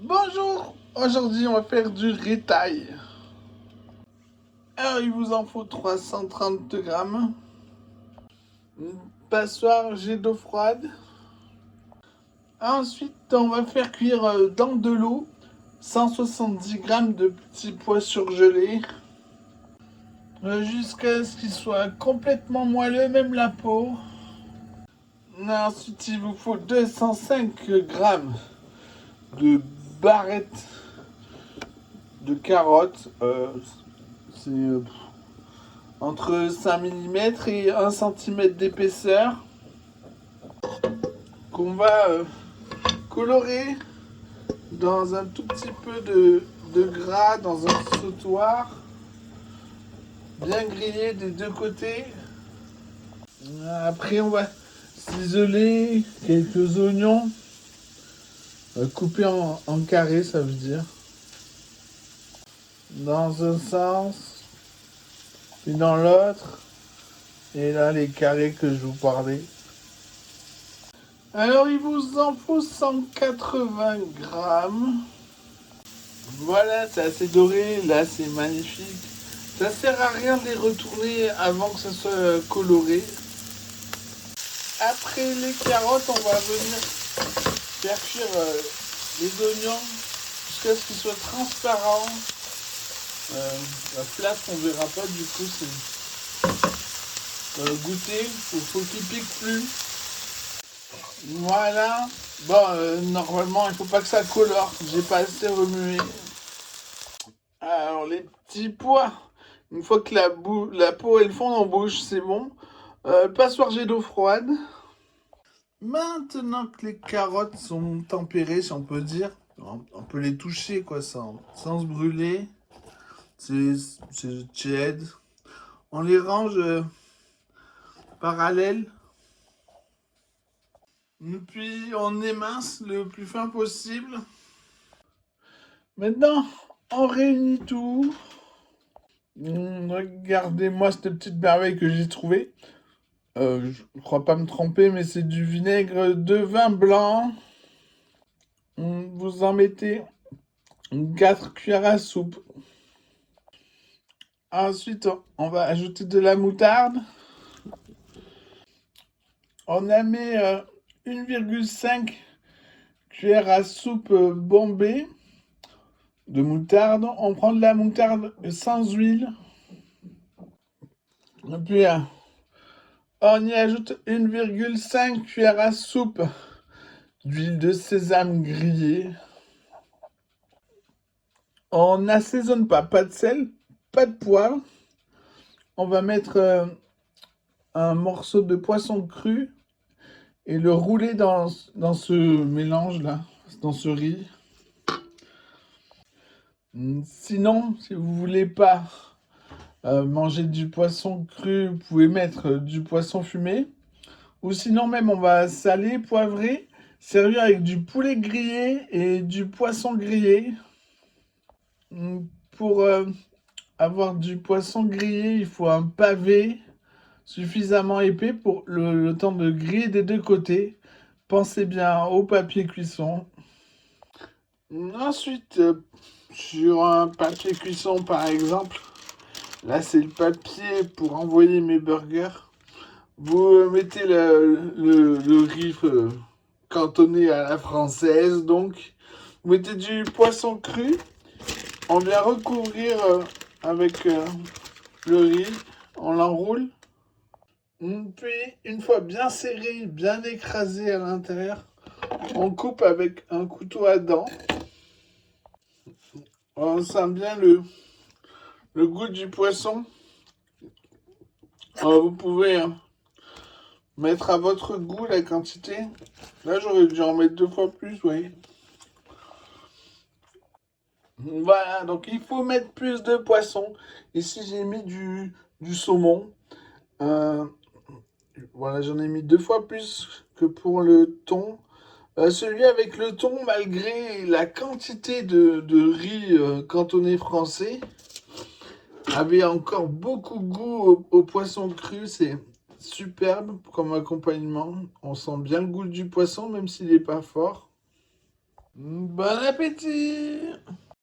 Bonjour, aujourd'hui on va faire du retail. Alors il vous en faut 330 grammes. Une passoire jet d'eau froide. Ensuite on va faire cuire dans de l'eau 170 grammes de petits pois surgelés. Jusqu'à ce qu'ils soient complètement moelleux, même la peau. Ensuite il vous faut 205 grammes de barrettes de carottes. C'est entre 5 mm et 1 cm d'épaisseur qu'on va colorer dans un tout petit peu de gras dans un sautoir, bien grillé des deux côtés. Après on va ciseler quelques oignons, coupés en carrés, ça veut dire, dans un sens puis dans l'autre, et là les carrés que je vous parlais. Alors il vous en faut 180 grammes. Voilà, c'est assez doré, là c'est magnifique. Ça sert à rien de les retourner avant que ça soit coloré. Après les carottes, on va venir faire cuire les oignons jusqu'à ce qu'ils soient transparents. La place on verra pas, du coup c'est goûter, faut qu'ils piquent plus. Voilà. Bon, normalement, il faut pas que ça colore. J'ai pas assez remué. Alors, les petits pois. Une fois que la peau elle fond en bouche, c'est bon. Passoire jet d'eau froide. Maintenant que les carottes sont tempérées, si on peut dire, on peut les toucher quoi, sans se brûler. C'est tiède. On les range parallèles. Puis on émince le plus fin possible. Maintenant, on réunit tout. Regardez-moi cette petite merveille que j'ai trouvée. Je ne crois pas me tromper, mais c'est du vinaigre de vin blanc. Vous en mettez 4 cuillères à soupe. Ensuite, on va ajouter de la moutarde. On a mis 1,5 cuillère à soupe bombée de moutarde. On prend de la moutarde sans huile. Et puis, on y ajoute 1,5 cuillère à soupe d'huile de sésame grillée. On n'assaisonne pas de sel, pas de poivre. On va mettre un morceau de poisson cru et le rouler dans ce mélange-là, dans ce riz. Sinon, si vous voulez pas manger du poisson cru, vous pouvez mettre du poisson fumé. Ou sinon même, on va saler, poivrer, servir avec du poulet grillé et du poisson grillé. Pour avoir du poisson grillé, il faut un pavé suffisamment épais pour le temps de griller des deux côtés. Pensez bien au papier cuisson. Ensuite, sur un papier cuisson par exemple, là c'est le papier pour envoyer mes burgers. Vous mettez le riz cantonné à la française, donc vous mettez du poisson cru. On vient recouvrir avec le riz, on l'enroule. Puis, une fois bien serré, bien écrasé à l'intérieur, on coupe avec un couteau à dents. On sent bien le goût du poisson. Vous pouvez mettre à votre goût la quantité. Là, j'aurais dû en mettre 2 fois plus, oui. Voilà, donc il faut mettre plus de poisson. Ici, j'ai mis du saumon. Voilà, j'en ai mis 2 fois plus que pour le thon. Celui avec le thon, malgré la quantité de riz cantonné français, avait encore beaucoup de goût au poisson cru. C'est superbe comme accompagnement. On sent bien le goût du poisson, même s'il n'est pas fort. Bon appétit!